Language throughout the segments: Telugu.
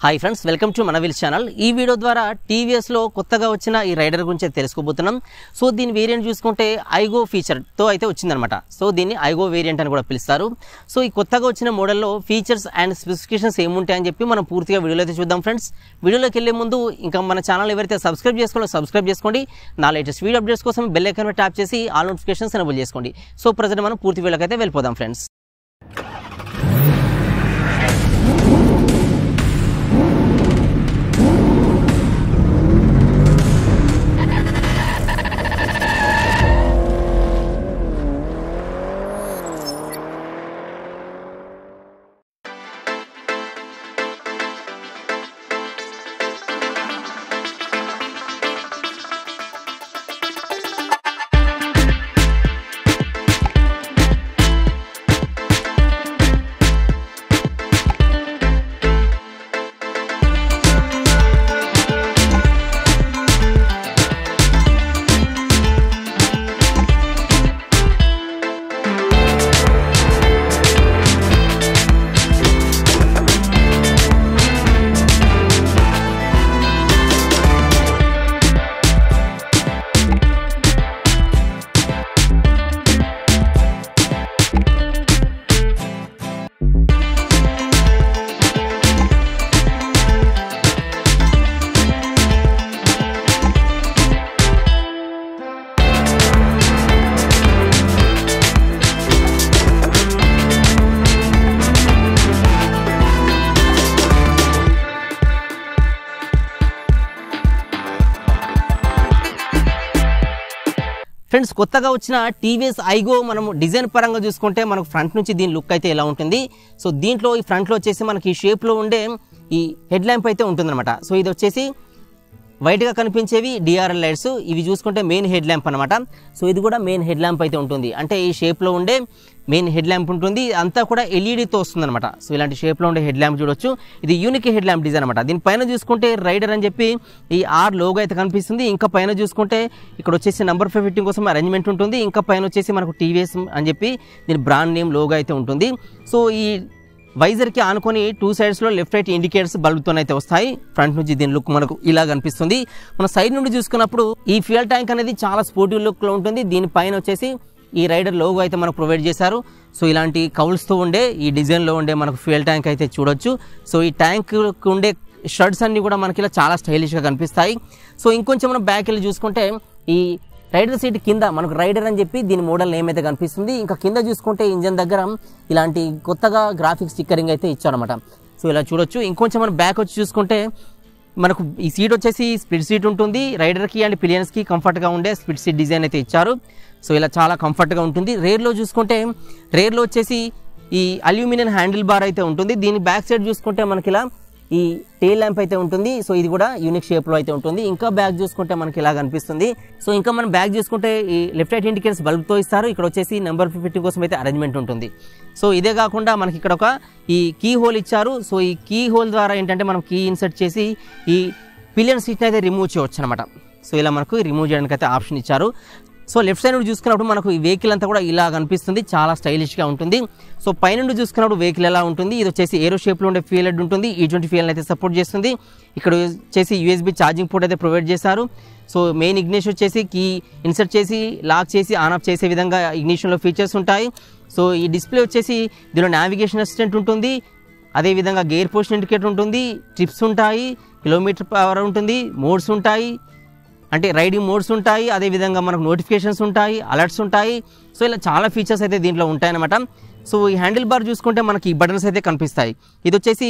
హాయ్ ఫ్రెండ్స్, వెల్కమ్ టు మన వీల్స్ ఛానల్. ఈ వీడియో ద్వారా టీవీఎస్లో కొత్తగా వచ్చిన ఈ రైడర్ గురించి తెలుసుకోబోతున్నాం. సో దీని వేరియంట్ చూసుకుంటే ఐగో ఫీచర్తో అయితే వచ్చిందనమాట. సో దీన్ని ఐగో వేరియంట్ అని కూడా పిలుస్తారు. సో ఈ కొత్తగా వచ్చిన మోడల్లో ఫీచర్స్ అండ్ స్పెసిఫికేషన్స్ ఏముంటాయని చెప్పి మనం పూర్తిగా వీడియోలో అయితే చూద్దాం ఫ్రెండ్స్. వీడియోలోకి వెళ్ళే ముందు ఇంకా మన ఛానల్ ఎవరైతే సబ్స్క్రైబ్ చేసుకోండి. నా లేటెస్ట్ వీడియో అప్డేట్స్ కోసం బెల్ ఐకాన్ ట్యాప్ చేసి ఆల్ నోటిఫికేషన్స్ ఎనేబుల్ చేసుకోండి. సో ప్రజెంట్ మనం పూర్తి వీడియోకి అయితే వెళ్ళిపోదాం ఫ్రెండ్స్. ఫ్రెండ్స్, కొత్తగా వచ్చిన టీవీఎస్ ఐగో మనం డిజైన్ పరంగా చూసుకుంటే మనకు ఫ్రంట్ నుంచి దీని లుక్ అయితే ఎలా ఉంటుంది. సో దీంట్లో ఈ ఫ్రంట్లో వచ్చేసి మనకి ఈ షేప్లో ఉండే ఈ హెడ్ ల్యాంప్ అయితే ఉంటుందన్నమాట. సో ఇది వచ్చేసి వైట్గా కనిపించేవి డిఆర్ఎల్ లైట్స్, ఇవి చూసుకుంటే మెయిన్ హెడ్ ల్యాంప్ అనమాట. సో ఇది కూడా మెయిన్ హెడ్ ల్యాంప్ అయితే ఉంటుంది, అంటే ఈ షేప్లో ఉండే మెయిన్ హెడ్ ల్యాంప్ ఉంటుంది. అంతా కూడా ఎల్ఈడితో వస్తుందన్నమాట. సో ఇలాంటి షేప్లో ఉండే హెడ్ ల్యాంప్ చూడొచ్చు. ఇది యూనిక్ హెడ్ ల్యాంప్ డిజైన్ అనమాట. దీనిపైన చూసుకుంటే రైడర్ అని చెప్పి ఈ ఆర్ లోగో అయితే కనిపిస్తుంది. ఇంకా పైన చూసుకుంటే ఇక్కడ వచ్చేసి నెంబర్ 5 ఫిట్టింగ్ కోసం అరేంజ్మెంట్ ఉంటుంది. ఇంకా పైన వచ్చేసి మనకు టీవీఎస్ అని చెప్పి దీని బ్రాండ్ నేమ్ లోగో అయితే ఉంటుంది. సో ఈ వైజర్కి ఆనుకొని 2 సైడ్స్లో లెఫ్ట్ రైట్ ఇండికేటర్స్ బల్బుతోనైతే వస్తాయి. ఫ్రంట్ నుంచి దీని లుక్ మనకు ఇలా కనిపిస్తుంది. మన సైడ్ నుండి చూసుకున్నప్పుడు ఈ ఫ్యూయల్ ట్యాంక్ అనేది చాలా స్పోర్టివ్ లుక్లో ఉంటుంది. దీనిపైన వచ్చేసి ఈ రైడర్ లోగో అయితే మనకు ప్రొవైడ్ చేశారు. సో ఇలాంటి కౌల్స్తో ఉండే ఈ డిజైన్లో ఉండే మనకు ఫ్యూయల్ ట్యాంక్ అయితే చూడొచ్చు. సో ఈ ట్యాంక్ ఉండే షర్ట్స్ అన్ని కూడా మనకి ఇలా చాలా స్టైలిష్గా కనిపిస్తాయి. సో ఇంకొంచెం మనం బ్యాక్ వెళ్ళి చూసుకుంటే ఈ రైడర్ సీట్ కింద మనకు రైడర్ అని చెప్పి దీని మోడల్ నేమ్ అయితే కనిపిస్తుంది. ఇంకా కింద చూసుకుంటే ఇంజన్ దగ్గర ఇలాంటి కొత్తగా గ్రాఫిక్స్ స్టిక్కరింగ్ అయితే ఇచ్చారనమాట. సో ఇలా చూడొచ్చు. ఇంకొంచెం మనం బ్యాక్ వచ్చి చూసుకుంటే మనకు ఈ సీట్ వచ్చేసి స్ప్లిట్ సీట్ ఉంటుంది. రైడర్కి అండ్ పిలియన్స్కి కంఫర్ట్గా ఉండే స్ప్లిట్ సీట్ డిజైన్ అయితే ఇచ్చారు. సో ఇలా చాలా కంఫర్ట్గా ఉంటుంది. రేర్లో చూసుకుంటే రేర్లో వచ్చేసి ఈ అల్యూమినియం హ్యాండిల్ బార్ అయితే ఉంటుంది. దీని బ్యాక్ సైడ్ చూసుకుంటే మనకి ఇలా ఈ టెయిల్ ల్యాంప్ అయితే ఉంటుంది. సో ఇది కూడా యూనిక్ షేప్లో అయితే ఉంటుంది. ఇంకా బ్యాక్ చూసుకుంటే మనకి ఇలా కనిపిస్తుంది. సో ఇంకా మనం బ్యాక్ చూసుకుంటే ఈ లెఫ్ట్ రైట్ ఇండికేటర్స్ బల్బ్తో ఇస్తారు. ఇక్కడ వచ్చేసి నెంబర్ 50 కోసం అయితే అరేంజ్మెంట్ ఉంటుంది. సో ఇదే కాకుండా మనకి ఇక్కడ ఒక ఈ కీ హోల్ ఇచ్చారు. సో ఈ కీ హోల్ ద్వారా ఏంటంటే మనం కీ ఇన్సర్ట్ చేసి ఈ పిలియన్ సీట్ని అయితే రిమూవ్ చేయవచ్చు అనమాట. సో ఇలా మనకు రిమూవ్ చేయడానికి అయితే ఆప్షన్ ఇచ్చారు. సో లెఫ్ట్ సైడ్ నుండి చూసుకున్నప్పుడు మనకు ఈ వెహికల్ అంతా కూడా ఇలా కనిపిస్తుంది, చాలా స్టైలిష్గా ఉంటుంది. సో పైనుండి చూసుకున్నప్పుడు వెహికల్ ఎలా ఉంటుంది, ఇది వచ్చేసి ఏరో షేప్లో ఉండే ఫ్యూయల్ హెడ్ ఉంటుంది. E20 ఫ్యూయల్ అయితే సపోర్ట్ చేస్తుంది. ఇక్కడ వచ్చేసి USB ఛార్జింగ్ పోర్ట్ అయితే ప్రొవైడ్ చేశారు. సో మెయిన్ ఇగ్నిషన్ వచ్చేసి కీ ఇన్సర్ట్ చేసి లాక్ చేసి ఆన్ ఆఫ్ చేసే విధంగా ఇగ్నిషన్లో ఫీచర్స్ ఉంటాయి. సో ఈ డిస్ప్లే వచ్చేసి దీనిలో నావిగేషన్ అసిస్టెంట్ ఉంటుంది. అదేవిధంగా గేర్ పొజిషన్ ఇండికేటర్ ఉంటుంది, ట్రిప్స్ ఉంటాయి, కిలోమీటర్ పవర్ ఉంటుంది, మోడ్స్ ఉంటాయి, అంటే రైడింగ్ మోడ్స్ ఉంటాయి. అదేవిధంగా మనకు నోటిఫికేషన్స్ ఉంటాయి, అలర్ట్స్ ఉంటాయి. సో ఇలా చాలా ఫీచర్స్ అయితే దీంట్లో ఉంటాయన్నమాట. సో ఈ హ్యాండిల్ బార్ చూసుకుంటే మనకి ఈ బటన్స్ అయితే కనిపిస్తాయి. ఇది వచ్చేసి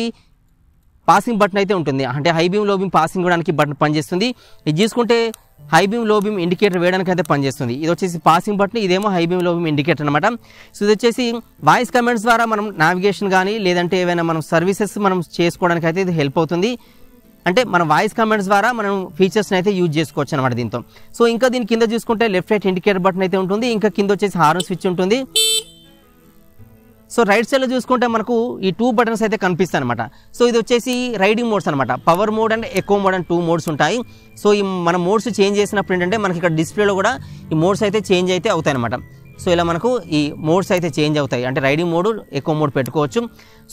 పాసింగ్ బటన్ అయితే ఉంటుంది, అంటే హై బీమ్ లో బీమ్ పాసింగ్ చేయడానికి బటన్ పనిచేస్తుంది. ఇది చూసుకుంటే హై బీమ్ లో బీమ్ ఇండికేటర్ వేయడానికి అయితే పనిచేస్తుంది. ఇది వచ్చేసి పాసింగ్ బటన్, ఇదేమో హై బీమ్ లో బీమ్ ఇండికేటర్ అనమాట. సో ఇది వచ్చేసి వాయిస్ కమాండ్స్ ద్వారా మనం నావిగేషన్ కానీ లేదంటే ఏవైనా మనం సర్వీసెస్ మనం చేసుకోవడానికి అయితే ఇది హెల్ప్ అవుతుంది. అంటే మన వాయిస్ కమాండ్స్ ద్వారా మనం ఫీచర్స్ని అయితే యూజ్ చేసుకోవచ్చు అనమాట దీంతో. సో ఇంకా దీని కింద చూసుకుంటే లెఫ్ట్ రైట్ ఇండికేటర్ బటన్ అయితే ఉంటుంది. ఇంకా కింద వచ్చేసి హార్న్ స్విచ్ ఉంటుంది. సో రైట్ సైడ్లో చూసుకుంటే మనకు ఈ 2 బటన్స్ అయితే కనిపిస్తాయి అనమాట. సో ఇది వచ్చేసి రైడింగ్ మోడ్స్ అనమాట. Power mode and echo mode and 2 modes ఉంటాయి. సో ఈ మన మోడ్స్ చేంజ్ చేసినప్పుడు ఏంటంటే మనకి ఇక్కడ డిస్ప్లేలో కూడా ఈ మోడ్స్ అయితే చేంజ్ అయితే అవుతాయి అనమాట. సో ఇలా మనకు ఈ మోడ్స్ అయితే చేంజ్ అవుతాయి, అంటే రైడింగ్ మోడ్, ఎకో మోడ్ పెట్టుకోవచ్చు.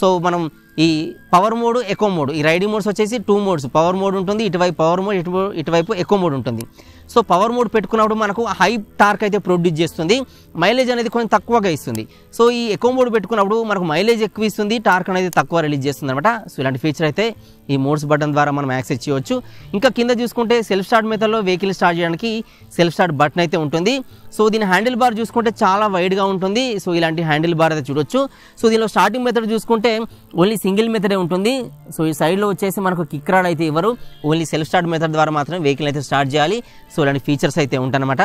సో మనం ఈ పవర్ మోడ్, ఎకో మోడ్, ఈ రైడింగ్ మోడ్స్ వచ్చేసి 2 మోడ్స్, పవర్ మోడ్ ఉంటుంది, ఇటువైపు పవర్ మోడ్, ఇటువైపు ఎకో మోడ్ ఉంటుంది. సో పవర్ మోడ్ పెట్టుకున్నప్పుడు మనకు హై టార్క్ అయితే ప్రొడ్యూస్ చేస్తుంది, మైలేజ్ అనేది కొంచెం తక్కువగా ఇస్తుంది. సో ఈ ఎకో మోడ్ పెట్టుకున్నప్పుడు మనకు మైలేజ్ ఎక్కువ ఇస్తుంది, టార్క్ అనేది తక్కువ రిలీజ్ చేస్తుంది అనమాట. సో ఇలాంటి ఫీచర్ అయితే ఈ మోడ్స్ బటన్ ద్వారా మనం యాక్సెస్ చేయవచ్చు. ఇంకా కింద చూసుకుంటే సెల్ఫ్ స్టార్ట్ మెథడ్లో వెహికల్ స్టార్ట్ చేయడానికి సెల్ఫ్ స్టార్ట్ బటన్ అయితే ఉంటుంది. సో దీని హ్యాండిల్ బార్ చూసుకుంటే చాలా వైడ్గా ఉంటుంది. సో ఇలాంటి హ్యాండిల్ బార్ అయితే చూడొచ్చు. సో దీనిలో స్టార్టింగ్ మెథడ్ చూసుకుంటే ఓన్లీ సింగిల్ మెథడే ఉంటుంది. సో ఈ సైడ్లో వచ్చేసి మనకు కిక్ రాడ్ అయితే ఇవ్వరు, ఓన్లీ సెల్ఫ్ స్టార్ట్ మెథడ్ ద్వారా మాత్రమే వెహికల్ అయితే స్టార్ట్ చేయాలి. సో ఇలాంటి ఫీచర్స్ అయితే ఉంటాయన్నమాట.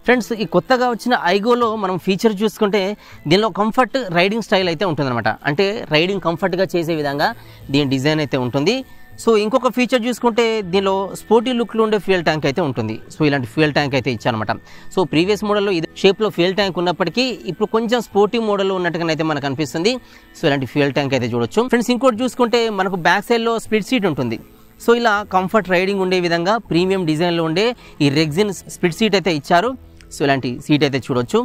ఫ్రెండ్స్, ఈ కొత్తగా వచ్చిన ఐగోలో మనం ఫీచర్ చూసుకుంటే దీనిలో కంఫర్ట్ రైడింగ్ స్టైల్ అయితే ఉంటుందన్నమాట. అంటే రైడింగ్ కంఫర్ట్గా చేసే విధంగా దీని డిజైన్ అయితే ఉంటుంది. సో ఇంకొక ఫీచర్ చూసుకుంటే దీనిలో స్పోర్టీ లుక్లో ఉండే ఫ్యూయల్ ట్యాంక్ అయితే ఉంటుంది. సో ఇలాంటి ఫ్యూయల్ ట్యాంక్ అయితే ఇచ్చారనమాట. సో ప్రీవియస్ మోడల్లో ఇది షేప్లో ఫ్యూయల్ ట్యాంక్ ఉన్నప్పటికీ ఇప్పుడు కొంచెం స్పోర్టీ మోడల్లో ఉన్నట్టుగానైతే మనకు అనిపిస్తుంది. సో ఇలాంటి ఫ్యూయల్ ట్యాంక్ అయితే చూడొచ్చు. ఫ్రెండ్స్, ఇంకోటి చూసుకుంటే మనకు బ్యాక్ సైడ్లో స్ప్లిట్ సీట్ ఉంటుంది. సో ఇలా కంఫర్ట్ రైడింగ్ ఉండే విధంగా ప్రీమియం డిజైన్లో ఉండే ఈ రెగ్జిన్ స్ప్లిట్ సీట్ అయితే ఇచ్చారు. సో ఇలాంటి సీట్ అయితే చూడొచ్చు.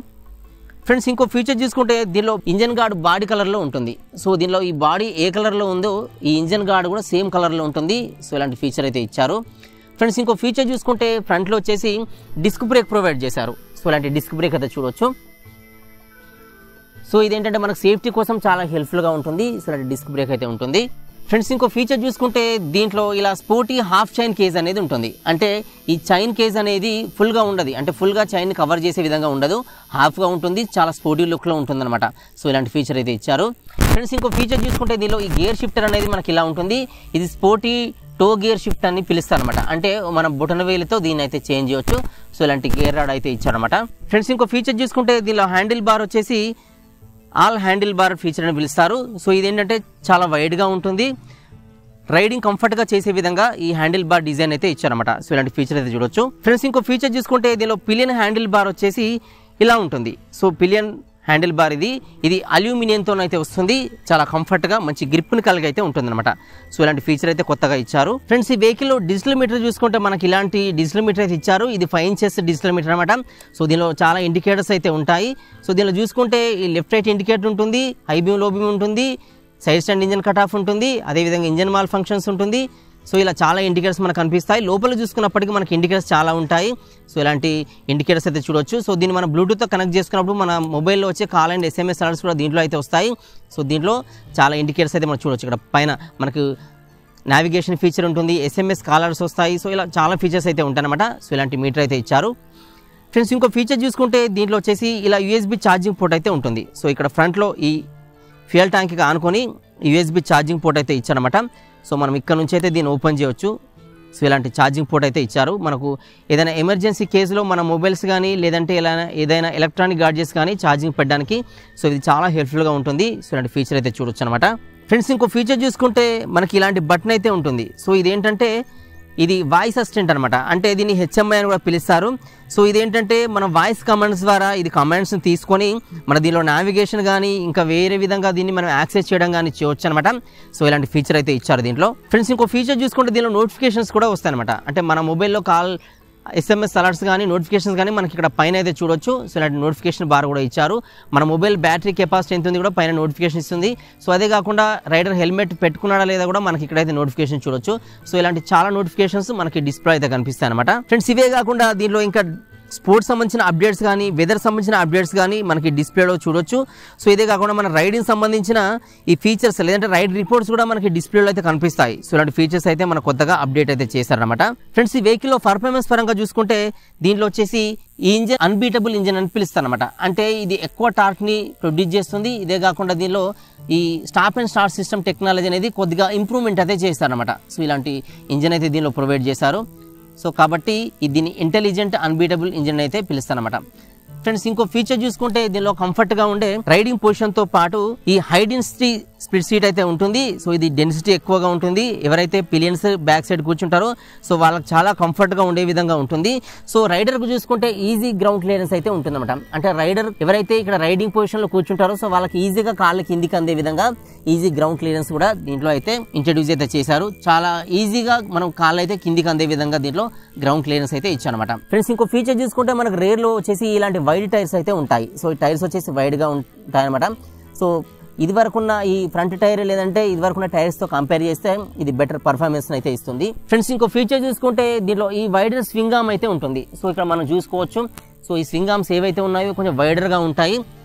ఫ్రెండ్స్, ఇంకో ఫీచర్ చూసుకుంటే దీనిలో ఇంజన్ గార్డ్ బాడీ కలర్లో ఉంటుంది. సో దీనిలో ఈ బాడీ ఏ కలర్లో ఉందో ఈ ఇంజన్ గార్డ్ కూడా సేమ్ కలర్లో ఉంటుంది. సో ఇలాంటి ఫీచర్ అయితే ఇచ్చారు. ఫ్రెండ్స్, ఇంకో ఫీచర్ చూసుకుంటే ఫ్రంట్లో వచ్చేసి డిస్క్ బ్రేక్ ప్రొవైడ్ చేశారు. సో ఇలాంటి డిస్క్ బ్రేక్ అయితే చూడొచ్చు. సో ఇదేంటంటే మనకు సేఫ్టీ కోసం చాలా హెల్ప్ఫుల్గా ఉంటుంది. సో ఇలాంటి డిస్క్ బ్రేక్ అయితే ఉంటుంది. ఫ్రెండ్స్, ఇంకో ఫీచర్ చూసుకుంటే దీంట్లో ఇలా స్పోర్టీ హాఫ్ చైన్ కేజ్ అనేది ఉంటుంది. అంటే ఈ చైన్ కేజ్ అనేది ఫుల్గా ఉండదు, అంటే ఫుల్గా చైన్ కవర్ చేసే విధంగా ఉండదు, హాఫ్గా ఉంటుంది, చాలా స్పోర్టీ లుక్లో ఉంటుందన్నమాట. సో ఇలాంటి ఫీచర్ అయితే ఇచ్చారు. ఫ్రెండ్స్, ఇంకో ఫీచర్ చూసుకుంటే దీనిలో ఈ గేర్ షిఫ్టర్ అనేది మనకి ఇలా ఉంటుంది. ఇది స్పోర్టీ టో గేర్ షిఫ్ట్ అని పిలుస్తారు అనమాట. అంటే మనం బొటన వేలితో దీన్ని అయితే చేంజ్ చేయొచ్చు. సో ఇలాంటి గేర్ రాడ్ అయితే ఇచ్చారనమాట. ఫ్రెండ్స్, ఇంకో ఫీచర్ చూసుకుంటే దీనిలో హ్యాండిల్ బార్ వచ్చేసి ఆల్ హ్యాండిల్ బార్ ఫీచర్ అని పిలుస్తారు. సో ఇదేంటంటే చాలా వైడ్గా ఉంటుంది, రైడింగ్ కంఫర్ట్గా చేసే విధంగా ఈ హ్యాండిల్ బార్ డిజైన్ అయితే ఇచ్చారన్నమాట. సో ఇలాంటి ఫీచర్ అయితే చూడొచ్చు. ఫ్రెండ్స్, ఇంకో ఫీచర్ చూసుకుంటే దీనిలో పిలియన్ హ్యాండిల్ బార్ వచ్చేసి ఇలా ఉంటుంది. సో పిలియన్ హ్యాండిల్ బార్ ఇది అల్యూమినియంతో అయితే వస్తుంది, చాలా కంఫర్ట్గా మంచి గ్రిప్ని కలిగి అయితే ఉంటుందన్నమాట. సో ఇలాంటి ఫీచర్ అయితే కొత్తగా ఇచ్చారు. ఫ్రెండ్స్, ఈ వెహికల్లో డిజిటల్ మీటర్ చూసుకుంటే మనకి ఇలాంటి డిజిటల్ మీటర్ అయితే ఇచ్చారు. ఇది 5 ఇంచెస్ డిజిటల్ మీటర్ అనమాట. సో దీనిలో చాలా ఇండికేటర్స్ అయితే ఉంటాయి. సో దీనిలో చూసుకుంటే ఈ లెఫ్ట్ రైట్ ఇండికేటర్ ఉంటుంది, హై బీమ్ లో బీమ్ ఉంటుంది, side stand engine cut off ఉంటుంది, అదేవిధంగా ఇంజన్ మాల్ ఫంక్షన్స్ ఉంటుంది. సో ఇలా చాలా ఇండికేటర్స్ మనకు కనిపిస్తాయి. లోపల చూసుకున్నప్పటికీ మనకి ఇండికేటర్స్ చాలా ఉంటాయి. సో ఇలాంటి ఇండికేటర్స్ అయితే చూడొచ్చు. సో దీన్ని మనం బ్లూటూత్తో కనెక్ట్ చేసుకున్నప్పుడు మన మొబైల్లో వచ్చే కాల్ అండ్ SMS అలర్ట్స్ కూడా దీంట్లో అయితే వస్తాయి. సో దీంట్లో చాలా ఇండికేటర్స్ అయితే మనం చూడొచ్చు. ఇక్కడ పైన మనకు నావిగేషన్ ఫీచర్ ఉంటుంది, SMS కాల్ అలర్ట్స్ వస్తాయి. సో ఇలా చాలా ఫీచర్స్ అయితే ఉంటాయన్నమాట. సో ఇలాంటి మీటర్ అయితే ఇచ్చారు. ఫ్రెండ్స్, ఇంకో ఫీచర్ చూసుకుంటే దీంట్లో వచ్చేసి ఇలా USB ఛార్జింగ్ పోర్ట్ అయితే ఉంటుంది. సో ఇక్కడ ఫ్రంట్లో ఈ ఫ్యూయల్ ట్యాంక్కి ఆనుకొని USB ఛార్జింగ్ పోర్ట్ అయితే ఇచ్చారన్నమాట. సో మనం ఇక్కడ నుంచి అయితే దీన్ని ఓపెన్ చేయవచ్చు. సో ఇలాంటి ఛార్జింగ్ పోర్ట్ అయితే ఇచ్చారు. మనకు ఏదైనా ఎమర్జెన్సీ కేసులో మన మొబైల్స్ కానీ లేదంటే ఏదైనా ఎలక్ట్రానిక్ గాడ్జెట్స్ కానీ ఛార్జింగ్ పెట్టడానికి సో ఇది చాలా హెల్ప్ఫుల్గా ఉంటుంది. సో ఇలాంటి ఫీచర్ అయితే చూడొచ్చు అనమాట. ఫ్రెండ్స్, ఇంకో ఫీచర్ చూసుకుంటే మనకి ఇలాంటి బటన్ అయితే ఉంటుంది. సో ఇదేంటంటే ఇది వాయిస్ అసిస్టెంట్ అనమాట. అంటే దీన్ని HMI అని కూడా పిలుస్తారు. సో ఇదేంటంటే మన వాయిస్ కమాండ్స్ ద్వారా ఇది కమాండ్స్ని తీసుకొని మన దీనిలో నావిగేషన్ కానీ ఇంకా వేరే విధంగా దీన్ని మనం యాక్సెస్ చేయడం కానీ చేయవచ్చు అనమాట. సో ఇలాంటి ఫీచర్ అయితే ఇచ్చారు దీంట్లో. ఫ్రెండ్స్, ఇంకో ఫీచర్ చూసుకుంటే దీనిలో నోటిఫికేషన్స్ కూడా వస్తాయన్నమాట. అంటే మన మొబైల్లో కాల్ SMS అలర్ట్స్ కానీ నోటిఫికేషన్స్ కానీ మనకి ఇక్కడ పైన అయితే చూడొచ్చు. సో ఇలాంటి నోటిఫికేషన్ బార్ కూడా ఇచ్చారు. మన మొబైల్ బ్యాటరీ కెపాసిటీ ఎంత ఉంది కూడా పైన నోటిఫికేషన్ ఇస్తుంది. సో అదే కాకుండా రైడర్ హెల్మెట్ పెట్టుకున్నాడా లేదా కూడా మనకి ఇక్కడైతే నోటిఫికేషన్ చూడొచ్చు. సో ఇలాంటి చాలా నోటిఫికేషన్స్ మనకి డిస్ప్లే అయితే కనిపిస్తాయి అనమాట. ఫ్రెండ్స్, ఇవే కాకుండా దీనిలో ఇంకా స్పోర్ట్స్ సంబంధించిన అప్డేట్స్ కానీ వెదర్ సంబంధించిన అప్డేట్స్ కానీ మనకి డిస్ప్లేలో చూడొచ్చు. సో ఇదే కాకుండా మన రైడింగ్ సంబంధించిన ఈ ఫీచర్స్ లేదంటే రైడ్ రిపోర్ట్స్ కూడా మనకి డిస్ప్లేలో అయితే కనిపిస్తాయి. సో ఇలాంటి ఫీచర్స్ అయితే మన కొత్తగా అప్డేట్ అయితే చేశారనమాట. ఫ్రెండ్స్, ఈ వెహికల్లో పర్ఫార్మెన్స్ పరంగా చూసుకుంటే దీంట్లో వచ్చేసి ఈ ఇంజన్ అన్బీటబుల్ ఇంజన్ అని పిలుస్తారు అనమాట. అంటే ఇది ఎక్కువ టార్క్ని ప్రొడ్యూస్ చేస్తుంది. ఇదే కాకుండా దీనిలో ఈ stop and start system technology అనేది కొద్దిగా ఇంప్రూవ్మెంట్ అయితే చేస్తారనమాట. సో ఇలాంటి ఇంజన్ అయితే దీనిలో ప్రొవైడ్ చేశారు. సో కాబట్టి దీన్ని ఇంటెలిజెంట్ అన్బీటబుల్ ఇంజిన్ అయితే పిలుస్తారన్నమాట. ఫ్రెండ్స్, ఇంకో ఫీచర్ చూసుకుంటే దీనిలో కంఫర్ట్గా ఉండే రైడింగ్ పొజిషన్తో పాటు ఈ హై డెన్సిటీ స్ప్లిట్ సీట్ అయితే ఉంటుంది. సో ఇది డెన్సిటీ ఎక్కువగా ఉంటుంది. ఎవరైతే పిలియన్స్ బ్యాక్ సైడ్ కూర్చుంటారో సో వాళ్ళకి చాలా కంఫర్ట్గా ఉండే విధంగా ఉంటుంది. సో రైడర్కు చూసుకుంటే ఈజీ గ్రౌండ్ క్లియరెన్స్ అయితే ఉంటుందన్నమాట. అంటే రైడర్ ఎవరైతే ఇక్కడ రైడింగ్ పొజిషన్లో కూర్చుంటారో సో వాళ్ళకి ఈజీగా కాళ్ళ కిందికి అందే విధంగా ఈజీ గ్రౌండ్ క్లియరెన్స్ కూడా దీంట్లో అయితే ఇంట్రడ్యూస్ అయితే చేశారు. చాలా ఈజీగా మనం కాళ్ళు అయితే కిందికి అందే విధంగా దీంట్లో గ్రౌండ్ క్లియరెన్స్ అయితే ఇచ్చారన్నమాట. ఫ్రెండ్స్, ఇంకో ఫీచర్ చూసుకుంటే మనకు రేర్లో వచ్చేసి ఇలాంటి వైడ్ టైర్స్ అయితే ఉంటాయి. సో ఈ టైర్స్ వచ్చేసి వైడ్గా ఉంటాయి అనమాట. సో ఇది వరకున్న ఈ ఫ్రంట్ టైర్ లేదంటే ఇది వరకున్న టైర్స్తో కంపేర్ చేస్తే ఇది బెటర్ పర్ఫార్మెన్స్ అయితే ఇస్తుంది. ఫ్రెండ్స్ ఇంకో ఫీచర్ చూసుకుంటే దీంట్లో ఈ వైడర్ స్వింగ్ ఆర్మ్ అయితే ఉంటుంది. సో ఇక్కడ మనం చూసుకోవచ్చు. సో ఈ స్వింగ్ ఆర్మ్స్ ఏవైతే ఉన్నాయో కొంచెం వైడర్గా ఉంటాయి.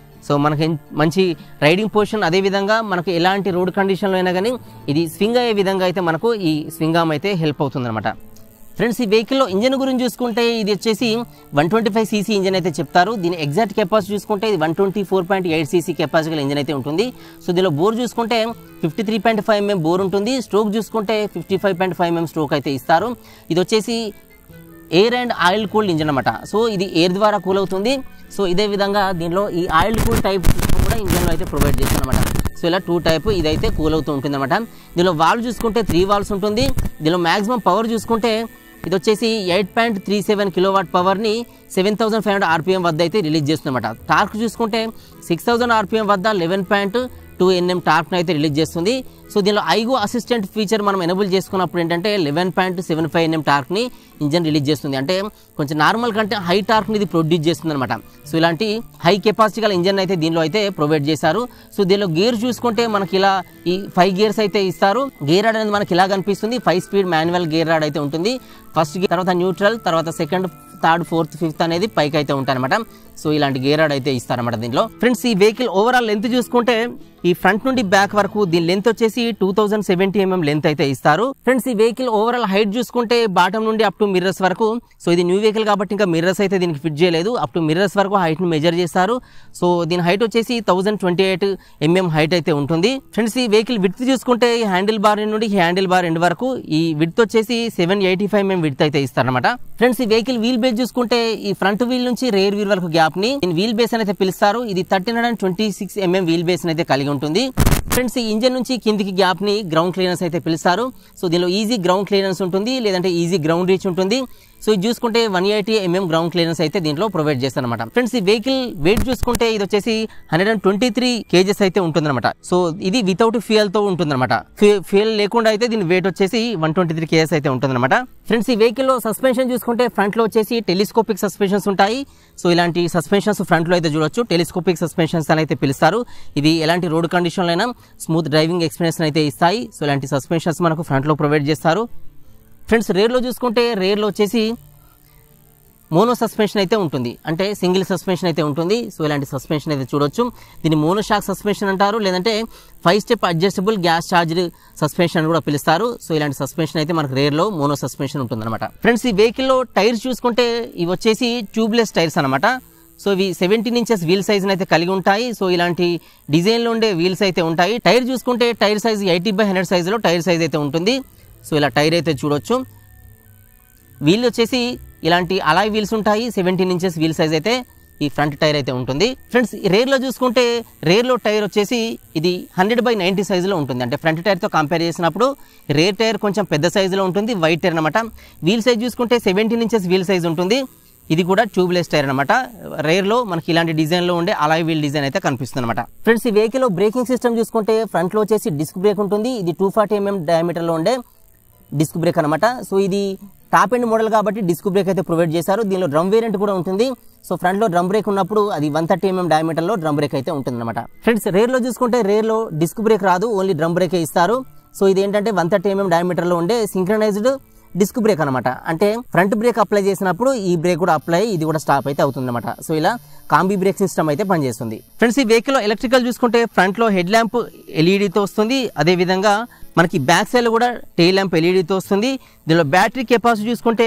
సో మనకి మంచి రైడింగ్ పొజిషన్, అదేవిధంగా మనకు ఎలాంటి రోడ్ కండిషన్లో అయినా కానీ ఇది స్వింగ్ అయ్యే విధంగా అయితే మనకు ఈ స్వింగ్ ఆర్మ్ అయితే హెల్ప్ అవుతుంది అనమాట. ఫ్రెండ్స్ ఈ వెహికల్లో ఇంజన్ గురించి చూసుకుంటే ఇది వచ్చేసి 125cc ఇంజన్ అయితే చెప్తారు. దీని ఎగ్జాక్ట్ కెపాసిటీ చూసుకుంటే ఇది 124.8cc కెపాసిటీ గల ఇంజన్ అయితే ఉంటుంది. సో దీనిలో బోర్ చూసుకుంటే 53.5 mm బోర్ ఉంటుంది. స్ట్రోక్ చూసుకుంటే 55.5 mm స్ట్రోక్ అయితే ఇస్తారు. ఇది వచ్చేసి air and oil cooled engine అనమాట. సో ఇది ఎయిర్ ద్వారా కూల్ అవుతుంది. సో ఇదే విధంగా దీనిలో ఈ ఆయిల్ కూల్ టైప్ కూడా ఇంజన్లో అయితే ప్రొవైడ్ చేస్తారు అనమాట. సో ఇలా 2 టైప్ ఇదైతే కూల్ అవుతూ ఉంటుంది అనమాట. దీనిలో వాల్వ్ చూసుకుంటే 3 వాల్వ్స్ ఉంటుంది. దీనిలో మ్యాక్సిమం పవర్ చూసుకుంటే ఇది వచ్చేసి 8.37 kW పవర్ని 7500 RPM వద్ద అయితే రిలీజ్ చేస్తుంది అనమాట. టార్క్ చూసుకుంటే 6000 RPM వద్ద 11.2 Nm టార్క్ను అయితే రిలీజ్ చేస్తుంది. సో దీనిలో ఐగో అసిస్టెంట్ ఫీచర్ మనం ఎనేబుల్ చేసుకున్నప్పుడు ఏంటంటే 11.75 Nm టార్క్ని ఇంజన్ రిలీజ్ చేస్తుంది. అంటే కొంచెం నార్మల్ కంటే హై టార్క్ని ఇది ప్రొడ్యూస్ చేస్తుంది అనమాట. సో ఇలాంటి హై కెపాసిటీ గల ఇంజన్ అయితే దీనిలో అయితే ప్రొవైడ్ చేశారు. సో దీనిలో గేర్ చూసుకుంటే మనకి ఇలా ఈ 5 గేర్స్ అయితే ఇస్తారు. గేర్ రాడ్ అనేది మనకి ఇలా కనిపిస్తుంది. 5 స్పీడ్ మాన్యువల్ గేర్ రాడ్ అయితే ఉంటుంది. ఫస్ట్ గేర్, తర్వాత న్యూట్రల్, తర్వాత సెకండ్, థర్డ్, ఫోర్త్, ఫిఫ్త్ అనేది పైకి అయితే ఉంటాయన్నమాట. సో ఇలాంటి గేర్ రాడ్ అయితే ఇస్తారన్నమాట దీనిలో. ఫ్రెండ్స్ ఈ వెహికల్ ఓవరాల్ లెంత్ చూసుకుంటే ఈ ఫ్రంట్ నుండి బ్యాక్ వరకు దీని లెంత్ వచ్చేసి 2070 mm లెంత్ అయితే ఇస్తారు. ఫ్రెండ్స్ ఈ వెహికల్ ఓవరాల్ హైట్ చూసుకుంటే బాటం నుండి అప్ టు మిర్రర్స్ వరకు, సో ఇది న్యూ వెహికల్ కాబట్టి ఇంకా మిర్రర్స్ అయితే దీనికి ఫిట్ చేయలేదు, అప్ టు మిర్రర్స్ వరకు హైట్ ని మెజర్ చేస్తారు. సో దీని హైట్ వచ్చేసి 1028 mm హైట్ అయితే ఉంటుంది. ఫ్రెండ్స్ ఈ వెహికల్ విడ్త్ చూసుకుంటే ఈ హ్యాండిల్ బార్ నుండి హ్యాండిల్ బార్ ఎండ్ వరకు ఈ విడ్త్ వచ్చేసి 785 mm విడ్త్ అయితే ఇస్తారన్నమాట. ఫ్రెండ్స్ ఈ వెహికల్ వీల్ బేస్ చూసుకుంటే ఈ ఫ్రంట్ వీల్ నుంచి రేర్ వీల్ వరకు గ్యాప్ ని వీల్ బేస్ అయితే పిలుస్తారు. ఇది 1326 mm వీల్ బేస్ అయితే కలిగి ఉంటుంది. ఫ్రెండ్స్ ఈ ఇంజన్ నుంచి కిందికి గ్యాప్ ని గ్రౌండ్ క్లియరెన్స్ అయితే పిలుస్తారు. సో దీనిలో ఈజీ గ్రౌండ్ క్లియరెన్స్ ఉంటుంది, లేదంటే ఈజీ గ్రౌండ్ రీచ్ ఉంటుంది. సో ఇది చూసుకుంటే 180 mm గ్రౌండ్ క్లియరెన్స్ అయితే దీంట్లో ప్రొవైడ్ చేస్తారన్నమాట. ఫ్రెండ్స్ ఈ వెహికల్ వెయిట్ చూసుకుంటే ఇది వచ్చేసి 123 kgs అయితే ఉంటుందన్నమాట. సో ఇది వితౌట్ ఫ్యూయల్ తో ఉంటుందన్నమాట. ఫ్యూయల్ లేకుండా అయితే దీని వెయిట్ వచ్చేసి 123 kgs అయితే ఉంటుందన్నమాట. ఫ్రెండ్స్ ఈ వెహికల్ లో సస్పెన్షన్ చూసుకుంటే ఫ్రంట్ లో వచ్చేసి టెలిస్కోపిక్ సస్పెన్షన్స్ ఉంటాయి. సో ఇలాంటి సస్పెన్షన్స్ ఫ్రంట్ లో అయితే చూడొచ్చు. టెలిస్కోపిక్ సస్పెన్షన్స్ అని అయితే పిలుస్తారు. ఇవి ఎలాంటి రోడ్ కండిషన్ లో అయినా స్మూత్ డ్రైవింగ్ ఎక్స్పీరియన్స్ అయితే ఇస్తాయి. సో ఇలాంటి సస్పెన్షన్స్ మనకు ఫ్రంట్ లో ప్రొవైడ్ చేస్తారు. ఫ్రెండ్స్ రేర్ లో చూసుకుంటే రేర్ లో వచ్చేసి మోనో సస్పెన్షన్ అయితే ఉంటుంది, అంటే సింగిల్ సస్పెన్షన్ అయితే ఉంటుంది. సో ఇలాంటి సస్పెన్షన్ అయితే చూడొచ్చు. దీన్ని మోనో షాక్ సస్పెన్షన్ అంటారు, లేదంటే 5 step adjustable gas charged suspension అని కూడా పిలుస్తారు. సో ఇలాంటి సస్పెన్షన్ అయితే మనకు రేర్ లో మోనో సస్పెన్షన్ ఉంటుంది అనమాట. ఫ్రెండ్స్ ఈ వెహికల్ లో టైర్స్ చూసుకుంటే ఇవి వచ్చేసి ట్యూబ్లెస్ టైర్స్ అనమాట. సో ఇవి 17 inches వీల్ సైజ్ అయితే కలిగి ఉంటాయి. సో ఇలాంటి డిజైన్ లో ఉండే వీల్స్ అయితే ఉంటాయి. టైర్ చూసుకుంటే టైర్ సైజ్ 80/100 సైజులో టైర్ సైజ్ అయితే ఉంటుంది. సో ఇలా టైర్ అయితే చూడొచ్చు. వీల్ వచ్చేసి ఇలాంటి అలాయ్ వీల్స్ ఉంటాయి. 17 inches వీల్ సైజ్ అయితే ఈ ఫ్రంట్ టైర్ అయితే ఉంటుంది. ఫ్రెండ్స్ రేర్ లో చూసుకుంటే రేర్ లో టైర్ వచ్చేసి ఇది 100/90 సైజులో ఉంటుంది. అంటే ఫ్రంట్ టైర్ తో కంపేర్ చేసినప్పుడు రేర్ టైర్ కొంచెం పెద్ద సైజులో ఉంటుంది, వైట్ టైర్ అనమాట. వీల్ సైజ్ చూసుకుంటే 17 inches వీల్ సైజ్ ఉంటుంది. ఇది కూడా ట్యూబ్లెస్ టైర్ అనమాట. రేర్ లో మనకి ఇలాంటి డిజైన్ లో ఉండే అలాయ్ వీల్ డిజైన్ అయితే కనిపిస్తుంది అనమాట. ఫ్రెండ్స్ ఈ వెహికల్ లో బ్రేకింగ్ సిస్టమ్ చూసుకుంటే ఫ్రంట్ లో వచ్చేసి డిస్క్ బ్రేక్ ఉంటుంది. ఇది 240 mm డయామీటర్ లో ఉండే డిస్క్ బ్రేక్ అనమాట. సో ఇది టాప్ ఎండ్ మోడల్ కాబట్టి డిస్క్ బ్రేక్ అయితే ప్రొవైడ్ చేశారు. దీనిలో డ్రమ్ వేరియంట్ కూడా ఉంటుంది. సో ఫ్రంట్ లో డ్రమ్ బ్రేక్ ఉన్నప్పుడు అది 130 mm డయామీటర్ లో డ్రమ్ బ్రేక్ అయితే ఉంటుంది అనమాట. ఫ్రెండ్స్ రేర్ లో చూసుకుంటే రేర్ లో డిస్క్ బ్రేక్ రాదు, ఓన్లీ డ్రమ్ బ్రేకే ఇస్తారు. సో ఇది ఏంటంటే 130 mm డయామీటర్ లో ఉండే సింక్రనైజ్డ్ డిస్క్ బ్రేక్ అనమాట. అంటే ఫ్రంట్ బ్రేక్ అప్లై చేసినప్పుడు ఈ బ్రేక్ కూడా అప్లై, ఇది కూడా స్టాప్ అయితే అవుతుంది అనమాట. సో ఇలా కాంబీ బ్రేక్ సిస్టమ్ అయితే పనిచేస్తుంది. ఫ్రెండ్స్ ఈ వెహికల్ లో ఎలక్ట్రికల్ చూసుకుంటే ఫ్రంట్ లో హెడ్ ల్యాంప్ ఎల్ఈడితో వస్తుంది. అదే విధంగా మనకి బ్యాక్ సైడ్ కూడా టెయిల్ ల్యాంప్ ఎల్ఈడితో వస్తుంది. దీనిలో బ్యాటరీ కెపాసిటీ చూసుకుంటే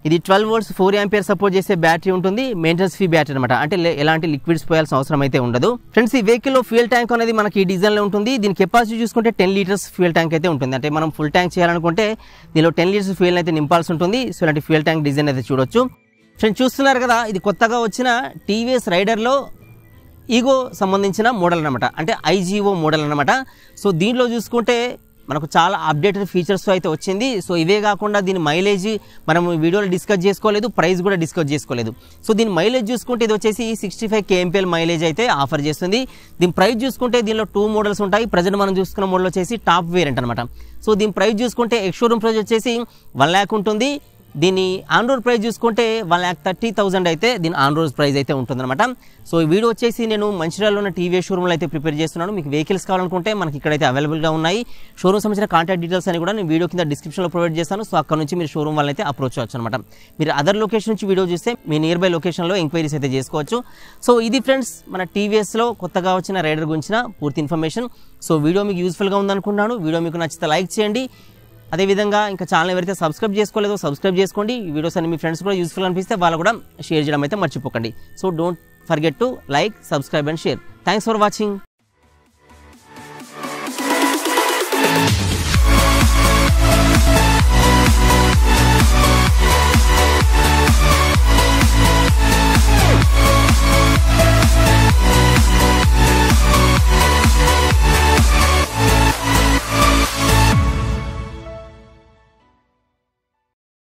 ఇది 12 volts 4 ampere సపోర్ట్ చేసే బ్యాటరీ ఉంటుంది. మెయింటెనెన్స్ ఫ్రీ బ్యాటరీ అనమాట. అంటే ఎలాంటి లిక్విడ్స్ పోయాల్సిన అవసరం అయితే ఉండదు. ఫ్రెండ్స్ ఈ వెహికల్ లో ఫ్యూయల్ ట్యాంక్ అనేది మనకి ఈ డిజైన్ లో ఉంటుంది. దీని కెపాసిటీ చూసుకుంటే 10 liters ఫ్యూయల్ ట్యాంక్ అయితే ఉంటుంది. అంటే మనం ఫుల్ ట్యాంక్ చేయాలనుకుంటే దీనిలో 10 liters ఫ్యూయల్ అయితే నింపాల్సి ఉంటుంది. సో ఇలాంటి ఫ్యూయల్ ట్యాంక్ డిజైన్ అయితే చూడొచ్చు. ఫ్రెండ్స్ చూస్తున్నారు కదా, ఇది కొత్తగా వచ్చిన టీవీఎస్ రైడర్ లో ఈగో సంబంధించిన మోడల్ అనమాట. అంటే ఐజీఓ మోడల్ అనమాట. సో దీనిలో చూసుకుంటే మనకు చాలా అప్డేటెడ్ ఫీచర్స్ అయితే వచ్చింది. సో ఇవే కాకుండా దీని మైలేజ్ మనం వీడియోలో డిస్కస్ చేసుకోలేదు, ప్రైస్ కూడా డిస్కస్ చేసుకోలేదు. సో దీని మైలేజ్ చూసుకుంటే ఇది వచ్చేసి 65 kmpl మైలేజ్ అయితే ఆఫర్ చేస్తుంది. దీని ప్రైస్ చూసుకుంటే దీనిలో 2 మోడల్స్ ఉంటాయి. ప్రజెంట్ మనం చూసుకున్న మోడల్ వచ్చేసి టాప్ వేరియంట్ అనమాట. సో దీని ప్రైస్ చూసుకుంటే ఎక్స్ షోరూమ్ ప్రైస్ వచ్చేసి 1 lakh ఉంటుంది. దీని ఆన్ రోడ్ ప్రైస్ చూసుకుంటే 1,30,000 అయితే దీని ఆన్ రోడ్ ప్రైస్ అయితే ఉంటుందన్నమాట. సో ఈ వీడియో వచ్చేసి నేను మంచిర్యాలలో ఉన్న టీవీఎస్ షోరూమ్లో అయితే ప్రిపేర్ చేస్తున్నాను. మీకు వెహికల్స్ కావాలనుకుంటే మనకి ఇక్కడైతే అవైలబుల్గా ఉన్నాయి. షోరూమ్ సంబంధించిన కాంటాక్ట్ డీటెయిల్స్ అని కూడా నేను వీడియో కింద డిస్క్రిప్షన్లో ప్రొవైడ్ చేస్తాను. సో అక్కడ నుంచి మీరు షోరూమ్ వాళ్ళైతే అప్రోచ్ అవ్వచ్చు అనమాట. మీరు అదర్ లొకేషన్ నుంచి వీడియో చూస్తే మీ నియర్ బై లొకేషన్లో ఎంక్వైరీస్ అయితే చేసుకోవచ్చు. సో ఇది ఫ్రెండ్స్ మన టీవీఎస్లో కొత్తగా వచ్చిన రైడర్ గురించిన పూర్తి ఇన్ఫర్మేషన్. సో వీడియో మీకు యూస్ఫుల్గా ఉందనుకుంటున్నాను. వీడియో మీకు నచ్చితే లైక్ చేయండి. అదేవిధంగా ఇంకా ఛానల్ ఎవరైతే సబ్స్క్రైబ్ చేసుకోలేదో సబ్స్క్రైబ్ చేసుకోండి. ఈ వీడియోస్ అన్ని మీ ఫ్రెండ్స్ కూడా యూస్ఫుల్ అనిపిస్తే వాళ్ళు కూడా షేర్ చేయడం అయితే మర్చిపోకండి. So don't forget to like, subscribe and share. Thanks for watching.